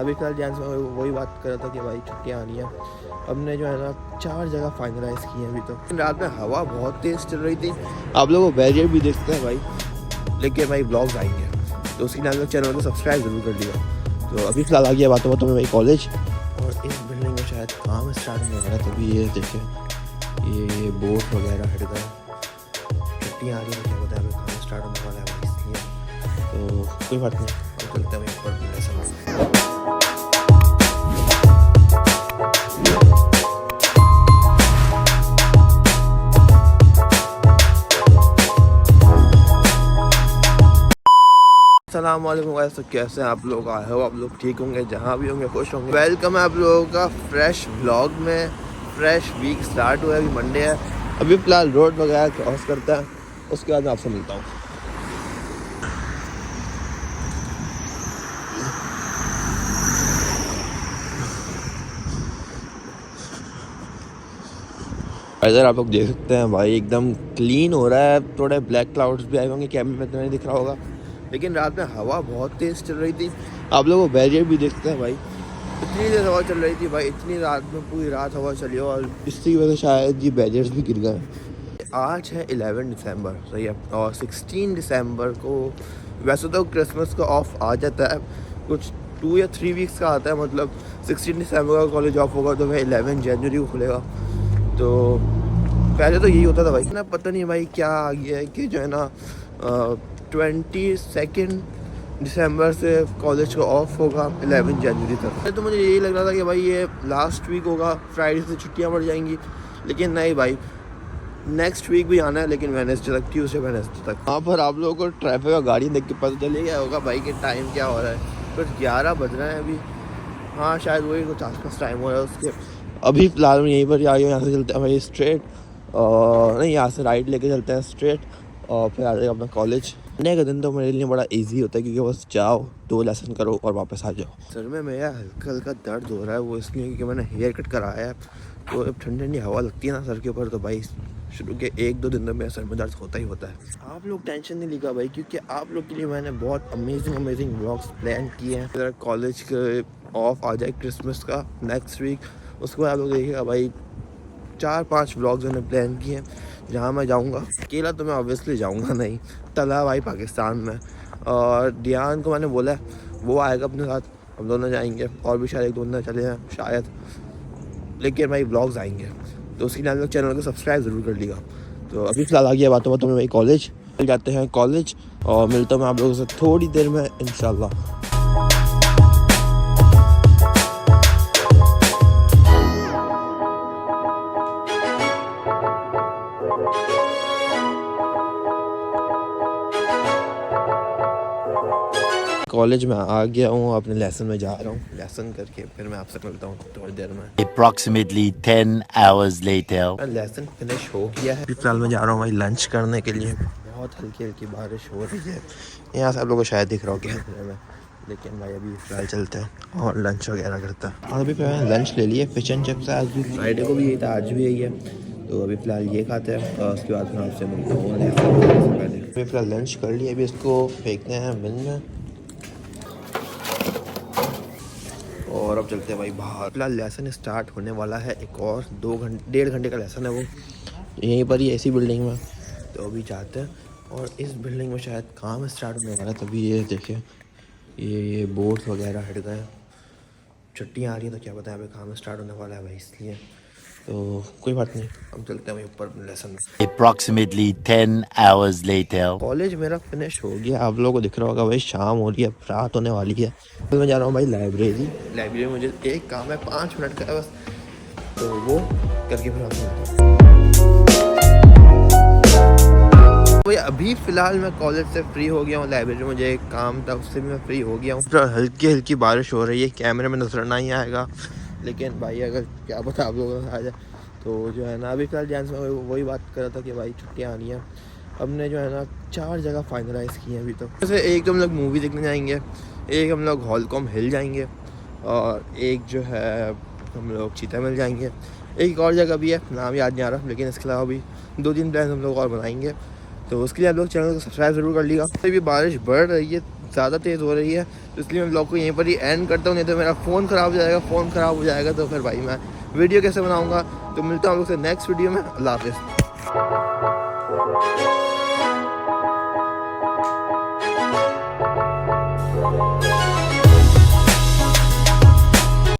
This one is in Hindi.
अभी फिलहाल जैन से वही बात कर रहा था कि भाई छुट्टियाँ आनी है। हमने जो है ना 4 जगह फाइनलाइज की हैं अभी तक। रात में हवा बहुत तेज़ चल रही थी, आप लोगों को बैरियर भी देखते हैं भाई, लेकिन भाई ब्लॉग्स आएंगे तो उसके लिए आप लोग चैनल को सब्सक्राइब जरूर कर लिया। तो अभी फिलहाल आ गया बातों में भाई कॉलेज, और इस बिल्डिंग में शायद काम स्टार्ट होने वाला है। तभी ये देखें ये बोर्ड वगैरह हट गए, छुट्टियाँ आ रही है, क्या पता है काम स्टार्ट होने वाला है भाई, इसलिए तो कोई बात नहीं, हम चलते हैं ऊपर लेसन। अस्सलाम वालेकुम गाइस, तो कैसे हैं आप लोग? आए हो आप लोग ठीक होंगे, जहाँ भी होंगे खुश होंगे। वेलकम है आप लोगों का फ्रेश व्लॉग में। फ्रेश वीक स्टार्ट हुआ है, अभी मंडे है। अभी फिलहाल रोड वगैरह क्रॉस करता है, उसके बाद मैं आपसे मिलता हूँ। इधर आप लोग देख सकते हैं भाई एकदम क्लीन हो रहा है। थोड़े ब्लैक क्लाउड्स भी आए होंगे, कैमरे में तो नहीं दिख रहा होगा, लेकिन रात में हवा बहुत तेज़ चल रही थी। आप लोगों को बैरियर भी देखते हैं भाई, इतनी देर हवा चल रही थी भाई, इतनी रात में पूरी रात हवा चली, और इसकी वजह से शायद ये बैरियर्स भी गिर गए। आज है 11 दिसंबर, सही है, और 16 दिसंबर को वैसे तो क्रिसमस का ऑफ आ जाता है, कुछ 2 या 3 वीक्स का आता है। मतलब 16 दिसंबर का कॉलेज ऑफ होगा तो वह 11 जनवरी को खुलेगा। तो पहले तो यही होता था भाई ना, पता नहीं भाई क्या आ गया है कि जो है ना 22 दिसंबर से कॉलेज का ऑफ होगा 11 जनवरी तक। तो मुझे यही लग रहा था कि भाई ये लास्ट वीक होगा, फ्राइडे से छुट्टियां बढ़ जाएंगी, लेकिन नहीं भाई, नेक्स्ट वीक भी आना है, लेकिन वेडनेसडे तक, ट्यूसडे वेडनेसडे तक। वहाँ पर आप लोगों को ट्रैफिक का गाड़ी देख के पता चल गया होगा भाई कि टाइम क्या हो रहा है। कुछ 11 बज रहे हैं अभी, हाँ शायद वही कुछ आसपास टाइम हो रहा है उसके। अभी फिलहाल मैं यहीं पर आ गया, यहाँ से चलते हैं भाई स्ट्रेट, नहीं यहाँ से राइट लेके चलते हैं स्ट्रेट, और फिर आ जाएगा अपना कॉलेज। संडे का दिन तो मेरे लिए बड़ा इजी होता है, क्योंकि बस जाओ 2 लेसन करो और वापस आ जाओ। सर में मेरा हल्का हल्का दर्द हो रहा है, वो इसलिए क्योंकि मैंने हेयर कट कराया है। तो अब ठंडी ठंडी हवा लगती है ना सर के ऊपर, तो भाई शुरू के 1-2 दिन तो मेरे सर में दर्द होता ही होता है। आप लोग टेंशन नहीं लीजिएगा भाई, क्योंकि आप लोग के लिए मैंने बहुत अमेजिंग व्लॉग्स प्लान किए हैं। अगर कॉलेज के ऑफ आ जाए क्रिसमस का नेक्स्ट वीक, उसके बाद आप लोग देखिएगा भाई 4-5 व्लॉग्स मैंने प्लान किए हैं, जहाँ मैं जाऊँगा। अकेला तो मैं ऑब्वियसली जाऊँगा नहीं, तला भाई पाकिस्तान में, और डियान को मैंने बोला है वो आएगा अपने साथ, हम दोनों जाएंगे, और भी शायद 1-2 दिन चले हैं शायद, लेकिन भाई व्लॉग्स आएंगे तो उसके लिए आप लोग चैनल को सब्सक्राइब ज़रूर कर लिएगा। तो अभी फिलहाल आ गया बातों में भाई कॉलेज, जाते हैं कॉलेज, और मिलता हूँ मैं आप लोगों से थोड़ी देर में इंशाल्लाह। कॉलेज में आ गया हूँ, अपने लेसन में जा रहा हूँ, लेसन करके फिर मैं आपसे मिलता हूँ थोड़ी देर में। Approximately 10 hours later. Lesson finish हो गया है, फिलहाल मैं जा रहा हूँ भाई लंच करने के लिए। बहुत हल्की हल्की बारिश हो रही है, यहाँ से आप लोगों को शायद दिख रहा हो कैमरे में, लेकिन भाई अभी फिलहाल चलते हैं और लंच वगैरह करते हैं। और अभी फिर मैंने लंच ले लिया, फिश एंड चिप्स है, आज भी फ्राइडे को भी यही था, आज भी यही है। तो अभी फ़िलहाल ये खाते हैं, और उसके बाद मैं आपसे मिलता हूँ पहले। अभी फ़िलहाल लंच कर लिया, अभी इसको फेंकते हैं बिन में, और अब चलते हैं भाई बाहर। फिलहाल लेसन स्टार्ट होने वाला है, एक और 1.5 घंटे का लेसन है, वो यहीं पर ही ऐसी बिल्डिंग में। तो अभी जाते हैं, और इस बिल्डिंग में शायद काम स्टार्ट होने वाला है। तभी ये देखें ये बोर्ड्स वगैरह हट गए, छुट्टियाँ आ रही हैं, तो क्या पता है अभी काम स्टार्ट होने वाला है भाई, इसलिए तो कोई बात नहीं, हम चलते हैं भाई ऊपर लेसन में। Approximately 10 hours later. कॉलेज मेरा फिनिश हो गया, आप लोगों को दिख रहा होगा भाई शाम हो रही है, रात होने वाली है। तो मैं जा रहा हूँ भाई लाइब्रेरी में मुझे एक काम है 5 मिनट का है बस, तो वो करके फिर आपसे भाई। अभी फ़िलहाल मैं कॉलेज से फ्री हो गया हूँ, लाइब्रेरी में मुझे एक काम था, उससे भी मैं फ्री हो गया हूँ। हल्की हल्की बारिश हो रही है, कैमरे में नजर नहीं आएगा, लेकिन भाई अगर क्या पता आप लोगों को आ जाए तो जो है ना। अभी फिलहाल जैन से मैं वही बात कर रहा था कि भाई छुट्टियाँ आनी है, हमने जो है ना 4 जगह फाइनलाइज़ की हैं अभी तक। जैसे एक तो हम लोग मूवी देखने जाएंगे, एक हम लोग हॉलकॉम हिल जाएंगे, और एक जो है हम लोग चीता मिल जाएंगे। एक और जगह भी है, नाम याद नहीं आ रहा, लेकिन इसके अलावा भी 2-3 प्लान हम लोग और बनाएंगे, तो उसके लिए आप लोग चैनल को सब्सक्राइब ज़रूर कर लिएगा। अभी बारिश बढ़ रही है, ज़्यादा तेज़ हो रही है, तो इसलिए मैं ब्लॉग को यहीं पर ही एंड करता हूँ, नहीं तो मेरा फ़ोन ख़राब हो जाएगा। फ़ोन ख़राब हो जाएगा तो फिर भाई मैं वीडियो कैसे बनाऊँगा। तो मिलता हूँ आप लोग से नेक्स्ट वीडियो में। अल्लाह हाफ़िज़।